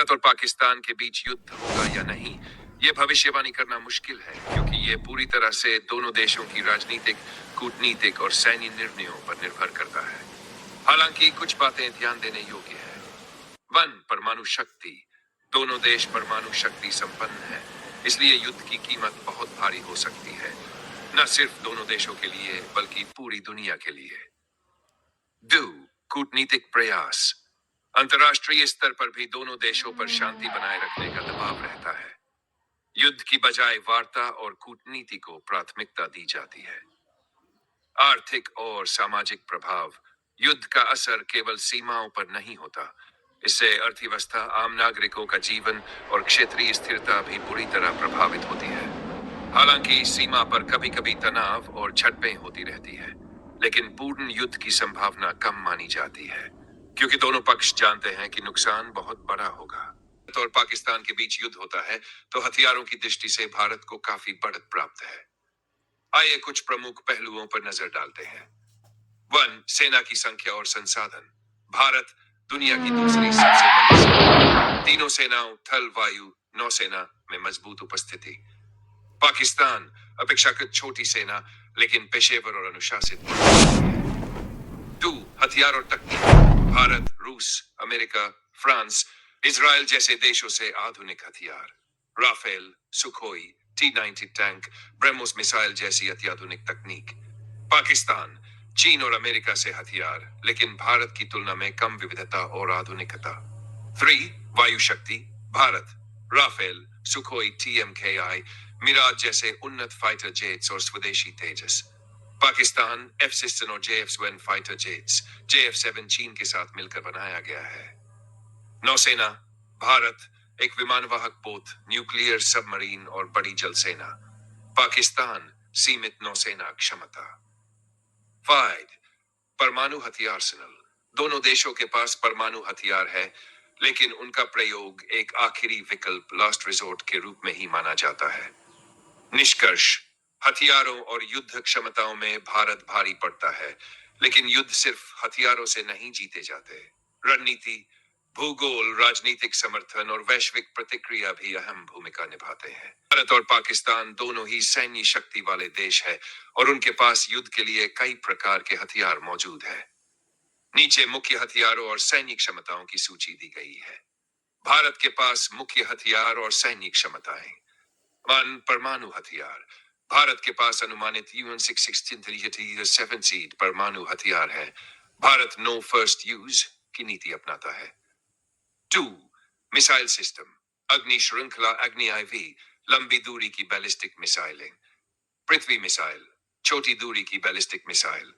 भारत और पाकिस्तान के बीच युद्ध होगा या नहीं, ये भविष्यवाणी करना मुश्किल है, क्योंकि ये पूरी तरह से दोनों देशों की राजनीतिक, कूटनीतिक और सैन्य निर्णयों पर निर्भर करता है। हालांकि कुछ बातें ध्यान देने योग्य है। 1. परमाणु शक्ति। दोनों देश परमाणु शक्ति संपन्न है, इसलिए युद्ध की कीमत बहुत भारी हो सकती है, न सिर्फ दोनों देशों के लिए बल्कि पूरी दुनिया के लिए। 2. कूटनीतिक प्रयास। अंतर्राष्ट्रीय स्तर पर भी दोनों देशों पर शांति बनाए रखने का दबाव रहता है। युद्ध की बजाय वार्ता और कूटनीति को प्राथमिकता दी जाती है। आर्थिक और सामाजिक प्रभाव। युद्ध का असर केवल सीमाओं पर नहीं होता, इससे अर्थव्यवस्था, आम नागरिकों का जीवन और क्षेत्रीय स्थिरता भी बुरी तरह प्रभावित होती है। हालांकि सीमा पर कभी-कभी तनाव और झड़पें होती रहती है, लेकिन पूर्ण युद्ध की संभावना कम मानी जाती है, क्योंकि दोनों पक्ष जानते हैं कि नुकसान बहुत बड़ा होगा। भारत और पाकिस्तान के बीच युद्ध होता है तो हथियारों की दृष्टि से भारत को काफी बढ़त प्राप्त है। आइए कुछ प्रमुख पहलुओं पर नजर डालते हैं। 1. सेना की संख्या और संसाधन। भारत दुनिया की दूसरी सबसे बड़ी सेना, तीनों सेनाओं थल, वायु, नौसेना में मजबूत उपस्थिति। पाकिस्तान अपेक्षाकृत छोटी सेना, लेकिन पेशेवर और अनुशासित। 2. हथियार और तकनीक। भारत, रूस, अमेरिका, फ्रांस, इजराइल जैसे देशों से आधुनिक हथियार, Rafale, Sukhoi, T-90 tank, BrahMos missile जैसी अत्याधुनिक तकनीक। पाकिस्तान चीन और अमेरिका से हथियार, लेकिन भारत की तुलना में कम विविधता और आधुनिकता। 3. वायु शक्ति। Bharat Rafale, Sukhoi, TMKI, Mirage जैसे उन्नत फाइटर जेट्स और स्वदेशी तेजस। पाकिस्तान F-16 और JF-7 फाइटर जेट्स, JF-7 चीन के साथ मिलकर बनाया गया है। नौसेना। भारत एक विमानवाहक पोत, न्यूक्लियर सबमरीन और बड़ी जल सेना। पाकिस्तान सीमित नौसेना क्षमता। 5. परमाणु हथियार आर्सेनल। दोनों देशों के पास परमाणु हथियार है, लेकिन उनका प्रयोग एक आखिरी विकल्प, लास्ट रिजोर्ट के रूप में ही माना जाता है। निष्कर्ष, हथियारों और युद्ध क्षमताओं में भारत भारी पड़ता है, लेकिन युद्ध सिर्फ हथियारों से नहीं जीते जाते। रणनीति, भूगोल, राजनीतिक समर्थन और वैश्विक प्रतिक्रिया भी अहम भूमिका निभाते हैं। भारत और पाकिस्तान दोनों ही सैन्य शक्ति वाले देश हैं और उनके पास युद्ध के लिए कई प्रकार के हथियार मौजूद हैं। नीचे मुख्य हथियारों और सैन्य क्षमताओं की सूची दी गई है। भारत के पास मुख्य हथियार और सैन्य क्षमताएं। 1. परमाणु हथियार। भारत के पास अनुमानित UN-616-7 परमाणु हथियार है। भारत नो फर्स्ट यूज की नीति अपनाता है। 2. Missile system. अग्नि श्रृंखला, अग्नि IV, लंबी दूरी की बैलिस्टिक मिसाइलें। पृथ्वी मिसाइल, छोटी दूरी की ballistic missile.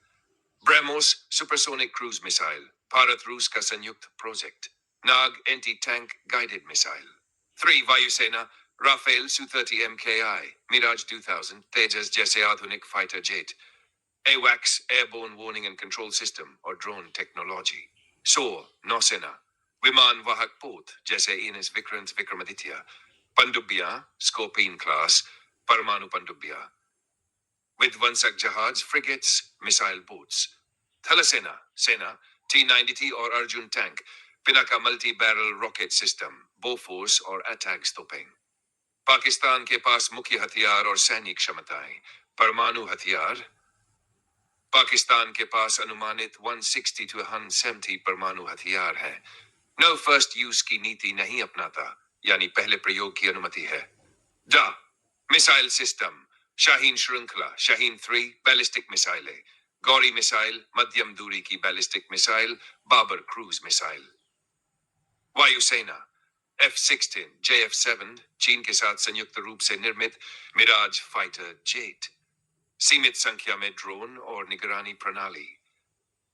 BrahMos supersonic cruise missile, Bharat रूस का संयुक्त प्रोजेक्ट। नाग एंटी टैंक गाइडेड मिसाइल। 3. वायुसेना। राफेल, Su-30 MKI, मिराज 2000, तेजस जैसे आधुनिक fighter jet. AWACS airborne warning and control system और ड्रोन टेक्नोलॉजी। नौसेना, विमान वाहक पोत जैसे इनस विक्रांत, विक्रमादित्य। पनडुब्बियां, स्कॉर्पियन क्लास, परमाणु पनडुब्बियां। विध्वंसक जहाज, फ्रिगेट्स, मिसाइल बोट्स। थलसेना सेना, T-90T और Arjun tank, Pinaka multi barrel rocket system, Bofors और अटैक तोपें। पाकिस्तान के पास मुख्य हथियार और सैन्य क्षमताएं। परमाणु हथियार। पाकिस्तान के पास अनुमानित 160 to 170 परमाणु हथियार है। नो फर्स्ट यूज की नीति नहीं अपनाता, यानी पहले प्रयोग की अनुमति है। Missile system. शाहीन श्रृंखला, शाहीन 3 बैलिस्टिक मिसाइलें। गौरी मिसाइल, मध्यम दूरी की ballistic missile, Babur cruise missile. वायुसेना। F-16, JF-7, चीन के साथ संयुक्त रूप से निर्मित मिराज फाइटर जेट। सीमित संख्या में ड्रोन और निगरानी प्रणाली।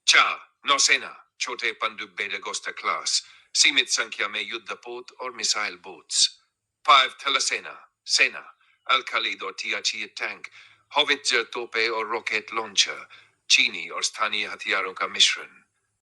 4. नौसेना, छोटे पनडुब्बे डेगोस्टा क्लास, सीमित संख्या में युद्धपोत और मिसाइल बोट्स। 5. थलसेना सेना, अल खालिद और टियाची टैंक, होवित्जर तोपे और रॉकेट लॉन्चर, चीनी और स्थानीय हथियारों का मिश्रण।